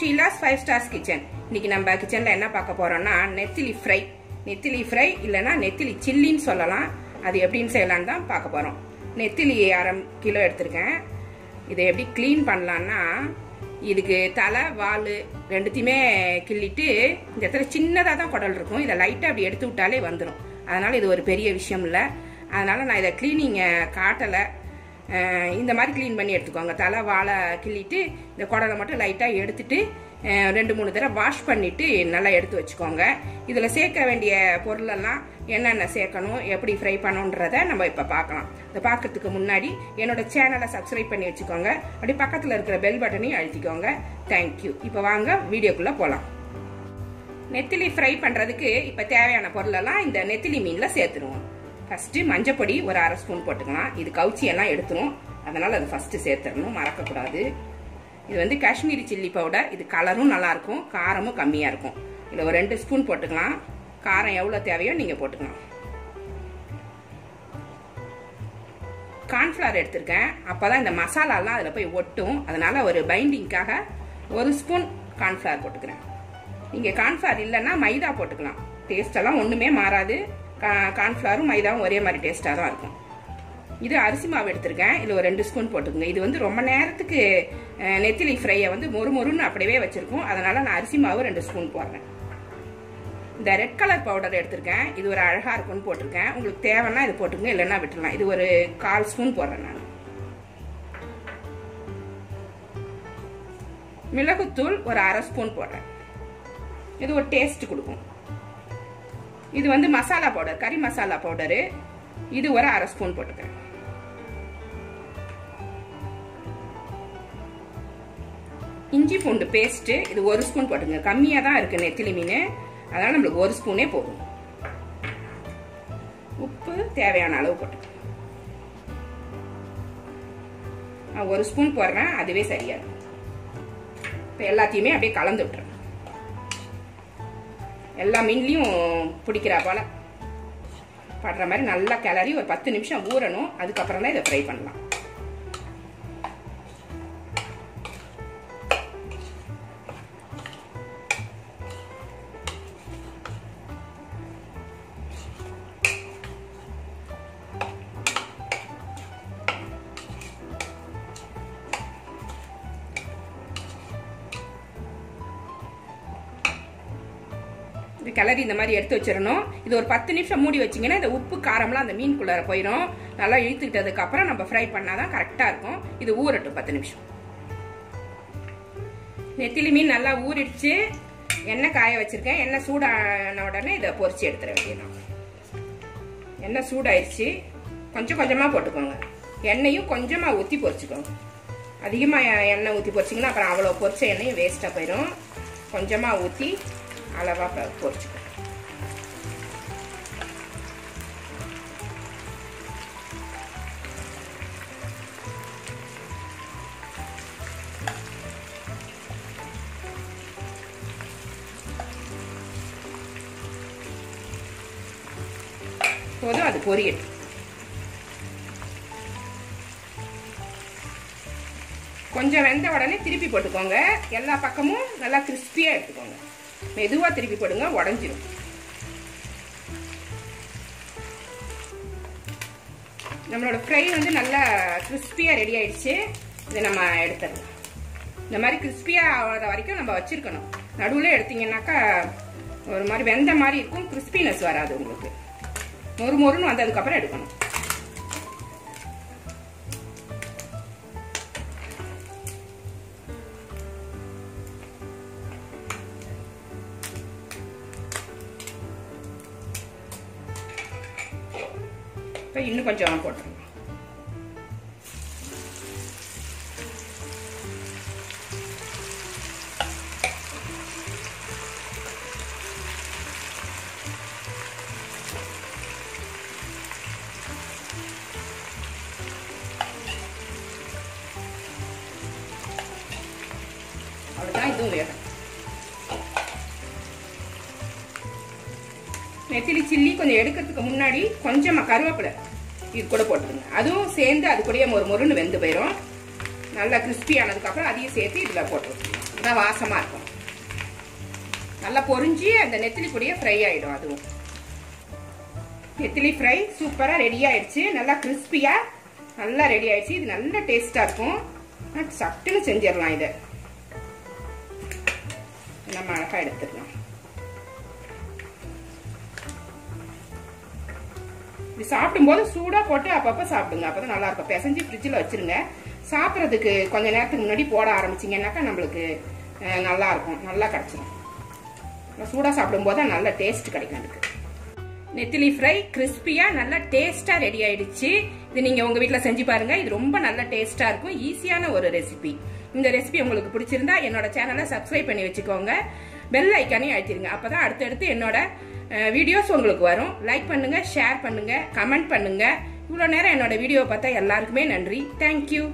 Sheela's 5 stars kitchen. இன்னைக்கு நம்ம கிச்சன்ல என்ன பார்க்க போறோம்னா நெத்திலி ஃப்ரை. நெத்திலி ஃப்ரை இல்லைன்னா நெத்திலி சில்லின்னு சொல்லலாம். அது எப்படின்னு செய்யலான்னு தான் பார்க்க போறோம். நெத்திலி 1/2 கிலோ எடுத்திருக்கேன். இதை எப்படி க்ளீன் பண்ணலான்னா, இதுக்கு தலை வால் ரெண்டுத்தையுமே கிள்ளிட்டு இந்த இடத்துல சின்னதாக தான் குடல் இருக்கும். இதை லைட்டாக அப்படி எடுத்து விட்டாலே வந்துடும். அதனால இது ஒரு பெரிய விஷயம் இல்லை. அதனால நான் இதை கிளீனிங்கை காட்டலை. இந்த மாதிரி க்ளீன் பண்ணி எடுத்துக்கோங்க. தலை வாழை கிள்ளிட்டு இந்த குடலை மட்டும் லைட்டாக எடுத்துட்டு 2-3 தடவை வாஷ் பண்ணிட்டு நல்லா எடுத்து வச்சுக்கோங்க. இதில் சேர்க்க வேண்டிய பொருளெல்லாம் என்னென்ன சேர்க்கணும், எப்படி ஃப்ரை பண்ணணுன்றதை நம்ம இப்போ பார்க்கலாம். இதை பார்க்கறதுக்கு முன்னாடி என்னோட சேனலை சப்ஸ்கிரைப் பண்ணி வச்சுக்கோங்க. அப்படி பக்கத்தில் இருக்கிற பெல் பட்டனையும் அழுத்திக்கோங்க. தேங்க்யூ. இப்போ வாங்க வீடியோக்குள்ளே போகலாம். நெத்திலி ஃப்ரை பண்ணுறதுக்கு இப்போ தேவையான பொருளெல்லாம் இந்த நெத்திலி மீனில் சேர்த்துருவோம். ஃபஸ்ட்டு மஞ்சப்பொடி ஒரு 1/2 ஸ்பூன் போட்டுக்கலாம். இது கவுச்சி எல்லாம் எடுத்துரும், அதனால் அது ஃபஸ்ட்டு சேர்த்துடணும், மறக்கக்கூடாது. இது வந்து காஷ்மீரி சில்லி பவுடர். இது கலரும் நல்லாயிருக்கும், காரமும் கம்மியாக இருக்கும். இதில் ஒரு 2 ஸ்பூன் போட்டுக்கலாம். காரம் எவ்வளோ தேவையோ நீங்கள் போட்டுக்கலாம். கார்ன்ஃப்ளவர் எடுத்திருக்கேன். அப்போ தான் இந்த மசாலாலாம் அதில் போய் ஒட்டும். அதனால் ஒரு பைண்டிங்காக 1 ஸ்பூன் கார்ன்ஃப்ளவர் போட்டுக்கிறேன். நீங்கள் கார்ன்ஃப்ளவர் இல்லைன்னா மைதா போட்டுக்கலாம். டேஸ்டெல்லாம் ஒன்றுமே மாறாது. கார்ன்ஃப்ளவரும் மைதாவும் ஒரே மாதிரி டேஸ்ட்டாக தான் இருக்கும். இது அரிசி மாவு எடுத்திருக்கேன். இதில் ஒரு 2 ஸ்பூன் போட்டுக்கோங்க. இது வந்து ரொம்ப நேரத்துக்கு நெத்திலி ஃப்ரையை வந்து மொறுமொறுன்னு அப்படியே வச்சுருக்கோம். அதனால் நான் அரிசி மாவு 2 ஸ்பூன் போடுறேன். இந்த ரெட் கலர் பவுடர் எடுத்திருக்கேன். இது ஒரு அழகாக இருக்கும்னு போட்டிருக்கேன். உங்களுக்கு தேவைன்னா இது போட்டுக்கோங்க, இல்லைன்னா விட்டுடலாம். இது ஒரு 1/4 ஸ்பூன் போடுறேன் நான். மிளகுத்தூள் ஒரு 1/2 ஸ்பூன் போடுறேன். இது ஒரு டேஸ்ட் கொடுக்கும். இது வந்து மசாலா பவுடர், கறி மசாலா பவுடரு. இது ஒரு 1/2 ஸ்பூன் போட்டுக்கிறேன். இஞ்சி பூண்டு பேஸ்ட் இது 1 ஸ்பூன் போட்டுங்க. கம்மியாக தான் இருக்கு நெத்திலி மீன், அதனால நம்மளுக்கு 1 ஸ்பூனே போதும். உப்பு தேவையான அளவு போட்டுக்க. நான் 1 ஸ்பூன் போடுறேன், அதுவே சரியா இருக்கும். இப்போ எல்லாத்தையுமே அப்படியே கலந்து விட்டுறேன். எல்லா மீன்லையும் பிடிக்கிறா போல படுற மாதிரி நல்லா கிளறி ஒரு 10 நிமிஷம் ஊறணும். அதுக்கப்புறம் தான் இதை ஃப்ரை பண்ணலாம். இது கிளறி இந்த மாதிரி எடுத்து வச்சிடணும். இது ஒரு 10 நிமிஷம் மூடி வச்சிங்கன்னா இந்த உப்பு காரம்லாம் அந்த மீனுக்குள்ளார போயிடும். நல்லா இழுத்துக்கிட்டதுக்கு அப்புறம் நம்ம ஃப்ரை பண்ணாதான் கரெக்டா இருக்கும். இது ஊறட்டும் 10 நிமிஷம். நெத்திலி மீன் நல்லா ஊறிடுச்சு. எண்ணெய் காய வச்சிருக்கேன். எண்ணெய் சூடான உடனே இதை பொரிச்சு எடுத்துட வேண்டியதான். எண்ணெய் சூடாயிடுச்சு. கொஞ்சம் கொஞ்சமா போட்டுக்கோங்க. எண்ணெயும் கொஞ்சமா ஊற்றி பொரிச்சுக்கோங்க. அதிகமா எண்ணெய் ஊற்றி பொரிச்சிங்கன்னா அப்புறம் அவ்வளோ பொரிச்ச எண்ணெயும் வேஸ்டா போயிடும். கொஞ்சமா ஊற்றி அளவா பொரிச்சுக்கோங்க. போதும், அது பொரியட்டும். கொஞ்சம் வெந்த உடனே திருப்பி போட்டுக்கோங்க. எல்லா பக்கமும் நல்லா கிறிஸ்பியா எடுத்துக்கோங்க. மெதுவா திருப்பி போடுங்க, உடஞ்சிரும். நம்மளோட ஃப்ரை வந்து நல்லா கிறிஸ்பியா ரெடி ஆயிடுச்சு. இதை நம்ம எடுத்துடலாம். இந்த மாதிரி கிறிஸ்பியா ஆகாத வரைக்கும் நம்ம வச்சிருக்கணும். நடுவில் எடுத்தீங்கன்னாக்கா ஒரு மாதிரி வெந்த மாதிரி இருக்கும், கிறிஸ்பினஸ் வராது உங்களுக்கு. மொறுமொறுன்னு வந்ததுக்கு அப்புறம் எடுக்கணும். இன்னும் கொஞ்சம் போட்டுருங்க. அவ்வளவுதான், இதுவும் வேணும். நெத்திலி சில்லி கொஞ்சம் எடுக்கிறதுக்கு முன்னாடி கொஞ்சமா கருவேப்பிலை இது கூட போட்டுருங்க. அதுவும் சேர்ந்து அது கூடயே மொறுன்னு வெந்து போயிடும். நல்லா கிறிஸ்பி ஆனதுக்கு அப்புறம் அதையும் சேர்த்து இதுல போட்டுருங்க. அதான் வாசமா இருக்கும். நல்லா பொரிஞ்சு அந்த நெத்திலி பொடியே ஃப்ரை ஆயிடும். அதுவும் நெத்திலி ஃப்ரை சூப்பரா ரெடி ஆயிடுச்சு. நல்லா கிறிஸ்பியா நல்லா ரெடி ஆயிடுச்சு. இது நல்ல டேஸ்டா இருக்கும். சட்டுன்னு செஞ்சிடலாம். இதை நம்ம அழகா எடுத்துக்கலாம். இது சாப்பிடும்போது சூடா போட்டு அப்பப்ப சாப்பிடுங்க. அப்பதான் நல்லா இருக்கும். பிசைஞ்சு ஃப்ரிட்ஜில் வச்சிருங்க. சாப்பிட்றதுக்கு கொஞ்ச நேரத்துக்கு முன்னாடி போட ஆரம்பிச்சிங்கன்னாக்கா நம்மளுக்கு நல்லா இருக்கும். நல்லா கிடைச்சிடும். சூடா சாப்பிடும் போது நல்ல டேஸ்ட் கிடைக்கும். அதுக்கு நெத்திலி ஃப்ரை கிறிஸ்பியா நல்லா டேஸ்டா ரெடி ஆயிடுச்சு. இது நீங்க உங்க வீட்டுல செஞ்சு பாருங்க. இது ரொம்ப நல்ல டேஸ்டா இருக்கும். ஈஸியான ஒரு ரெசிபி. இந்த ரெசிபி உங்களுக்கு பிடிச்சிருந்தா என்னோட சேனலை சப்ஸ்கிரைப் பண்ணி வச்சுக்கோங்க. பெல் ஐக்கானையும் அழுத்திடுங்க. அப்பதான் அடுத்தடுத்து என்னோட வீடியோஸ் உங்களுக்கு வரும். லைக் பண்ணுங்க, ஷேர் பண்ணுங்க, கமெண்ட் பண்ணுங்க. இவ்வளவு நேரம் என்னோட வீடியோ பார்த்தா எல்லாருக்குமே நன்றி. தேங்க்யூ.